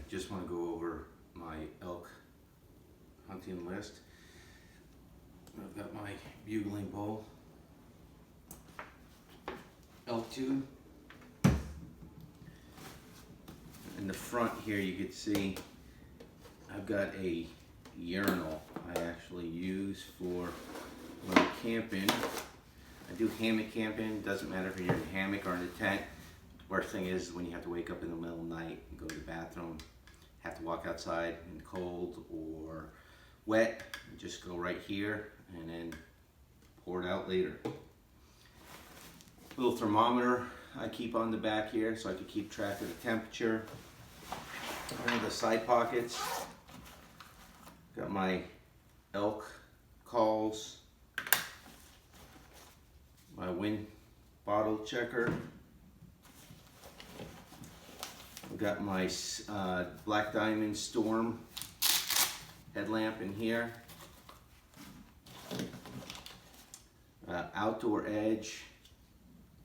just want to go over my elk hunting list. I've got my bugling bow, elk tube. In the front here you can see I've got a urinal I actually use for when I'm camping. I do hammock camping. Doesn't matter if you're in a hammock or in a tent. Worst thing is when you have to wake up in the middle of the night and go to the bathroom, have to walk outside in cold or wet, just go right here and then pour it out later. Little thermometer I keep on the back here so I can keep track of the temperature. One of the side pockets, got my elk calls, my wind bottle checker. I've got my Black Diamond Storm headlamp in here. Outdoor Edge,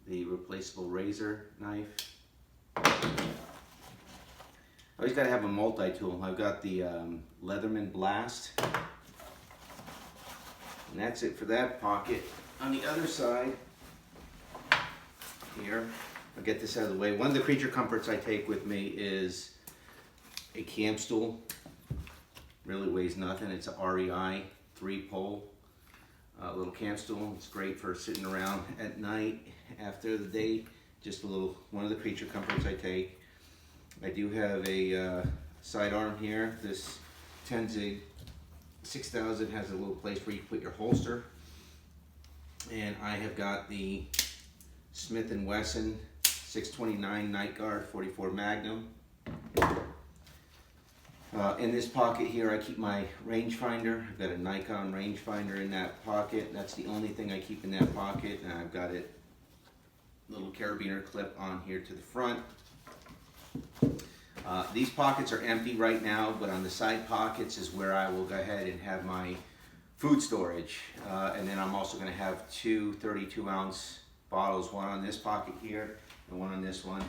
the replaceable razor knife. I always got to have a multi-tool. I've got the Leatherman Blast. And that's it for that pocket. On the other side, here, I'll get this out of the way. One of the creature comforts I take with me is a camp stool. Really weighs nothing. It's a REI 3-pole little camp stool. It's great for sitting around at night after the day. Just a little, one of the creature comforts I take. I do have a sidearm here. This 10-zig 6000 has a little place where you put your holster. And I have got the Smith & Wesson 629 Night Guard 44 Magnum. In this pocket here I keep my rangefinder. I've got a Nikon rangefinder in that pocket. That's the only thing I keep in that pocket. And I've got it little carabiner clip on here to the front. These pockets are empty right now, but on the side pockets is where I will go ahead and have my food storage. And then I'm also going to have two 32-ounce bottles, one on this pocket here and one on this one.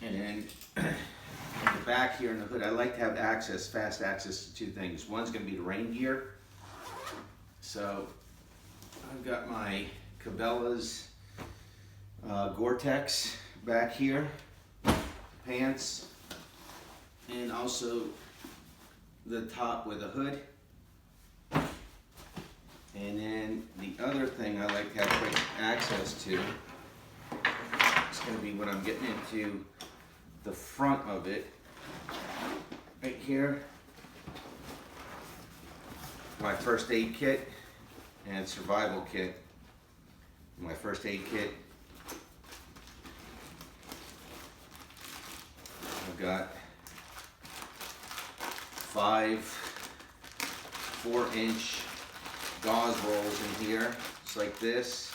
And then in the back here in the hood, I like to have access, fast access to two things. One's going to be the rain gear. So I've got my Cabela's Gore-Tex back here, pants, and also the top with a hood. And then the other thing I like to have quick access to is going to be when I'm getting into the front of it, right here, my first aid kit and survival kit. My first aid kit, I've got 5 4-inch gauze rolls in here, just like this.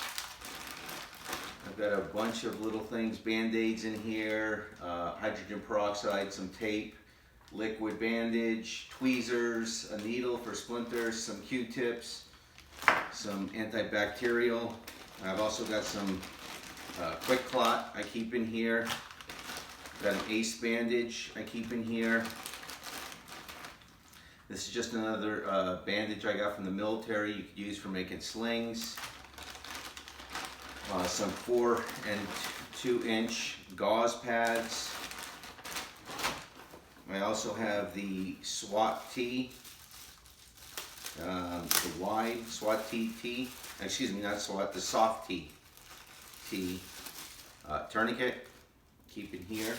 I've got a bunch of little things, band-aids in here, hydrogen peroxide, some tape, liquid bandage, tweezers, a needle for splinters, some Q-tips, some antibacterial. I've also got some quick clot I keep in here. Got an ACE bandage I keep in here. This is just another bandage I got from the military you could use for making slings. Some 4 and 2-inch gauze pads. I also have the SWAT tee, the wide SWAT tee, excuse me, not SWAT, the soft tee, tourniquet, keep in here.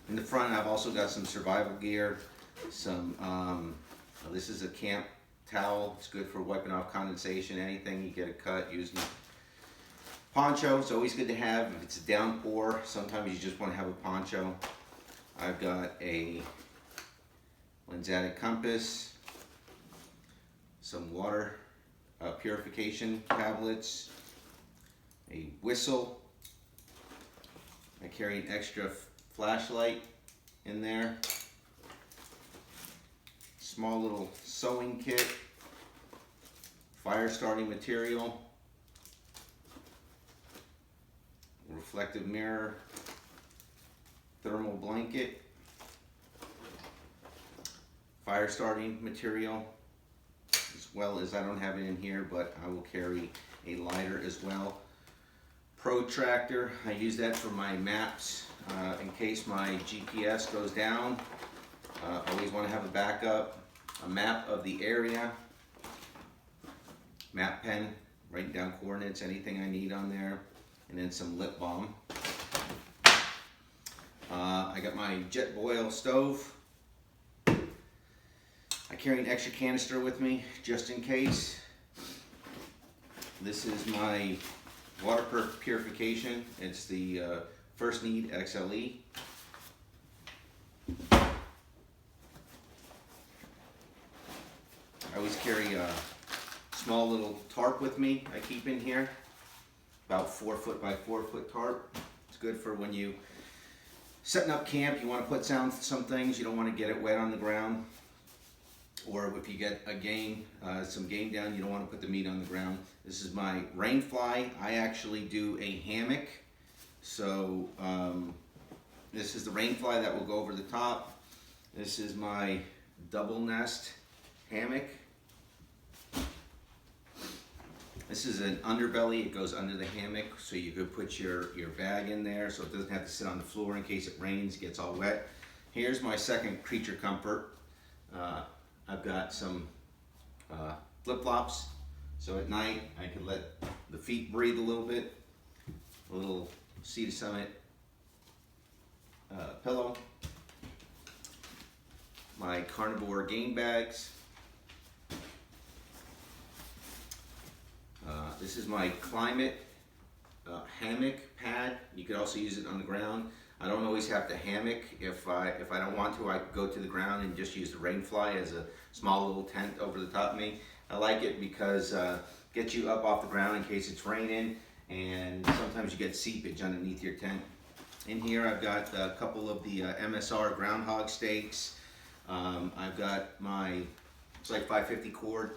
In the front I've also got some survival gear, some, this is a camp towel. It's good for wiping off condensation, anything you get a cut using poncho. It's always good to have if it's a downpour. Sometimes you just want to have a poncho. I've got a Lensatic compass, some water purification tablets, a whistle. I carry an extra flashlight in there. Small little sewing kit, fire starting material, reflective mirror, thermal blanket, fire starting material, as well as, I don't have it in here, but I will carry a lighter as well. Protractor, I use that for my maps in case my GPS goes down. Always want to have a backup, a map of the area, map pen, writing down coordinates, anything I need on there, and then some lip balm. I got my Jetboil stove. I carry an extra canister with me just in case. This is my water purification. It's the First Need XLE. I always carry a small little tarp with me I keep in here. About 4 foot by 4 foot tarp. It's good for when you setting up camp, you want to put down some things, you don't want to get it wet on the ground. Or if you get a game, some game down, you don't want to put the meat on the ground. This is my rain fly. I actually do a hammock. So this is the rain fly that will go over the top. This is my double nest hammock. This is an underbelly. It goes under the hammock, so you could put your bag in there so it doesn't have to sit on the floor in case it rains, gets all wet. Here's my second creature comfort. I've got some flip-flops, so at night I can let the feet breathe a little bit. A little Sea to Summit pillow. My carnivore game bags. This is my Climate hammock pad. You could also use it on the ground. I don't always have to hammock. If I don't want to, I go to the ground and just use the rain fly as a small little tent over the top of me. I like it because gets you up off the ground in case it's raining, and sometimes you get seepage underneath your tent. In here I've got a couple of the MSR groundhog stakes. I've got my, it's like 550 cord,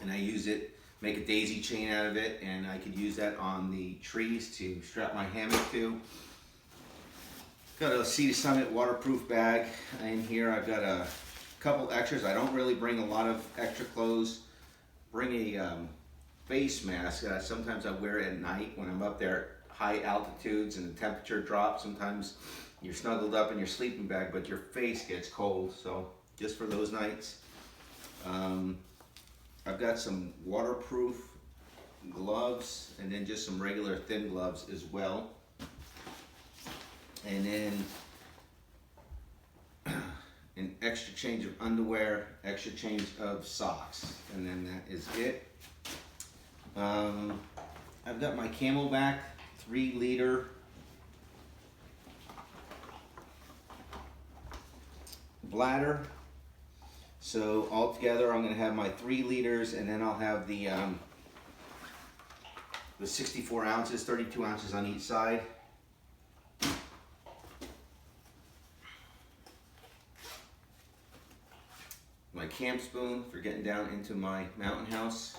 and I use it, make a daisy chain out of it, and I could use that on the trees to strap my hammock to. Got a Sea to Summit waterproof bag in here. I've got a couple extras. I don't really bring a lot of extra clothes. Bring a face mask. Sometimes I wear it at night when I'm up there at high altitudes and the temperature drops. Sometimes you're snuggled up in your sleeping bag, but your face gets cold. So just for those nights. I've got some waterproof gloves and then just some regular thin gloves as well. And then an extra change of underwear, extra change of socks, and then that is it. I've got my Camelback 3-liter bladder. So altogether, I'm going to have my 3 liters, and then I'll have the 64 ounces, 32 ounces on each side. My camp spoon for getting down into my mountain house.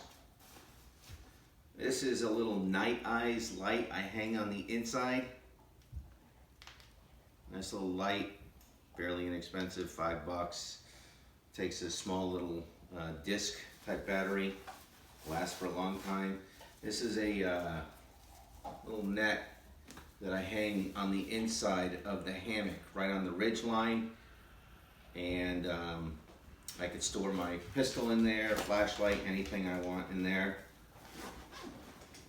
This is a little Night Eyes light I hang on the inside. Nice little light, fairly inexpensive, $5. Takes a small little disc type battery, lasts for a long time. This is a little net that I hang on the inside of the hammock, right on the ridge line, and I could store my pistol in there, flashlight, anything I want in there.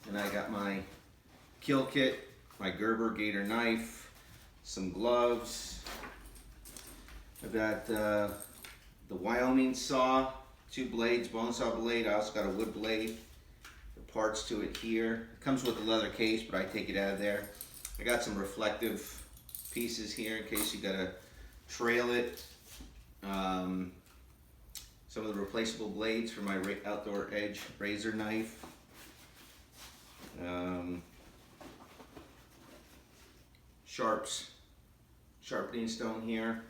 And I got my kill kit, my Gerber Gator knife, some gloves. I've got the Wyoming saw, 2 blades, bone saw blade. I also got a wood blade. The parts to it here. It comes with a leather case, but I take it out of there. I got some reflective pieces here in case you gotta trail it. Some of the replaceable blades for my Outdoor Edge razor knife. Sharps, sharpening stone here.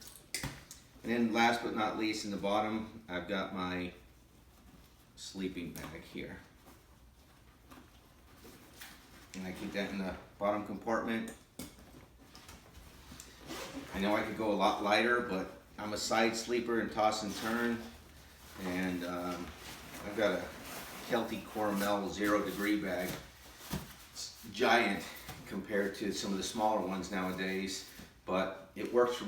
And then last but not least, in the bottom, I've got my sleeping bag here. And I keep that in the bottom compartment. know I could go a lot lighter, but I'm a side sleeper and toss and turn, and I've got a Kelty Cormel 0 degree bag. It's giant compared to some of the smaller ones nowadays, but it works for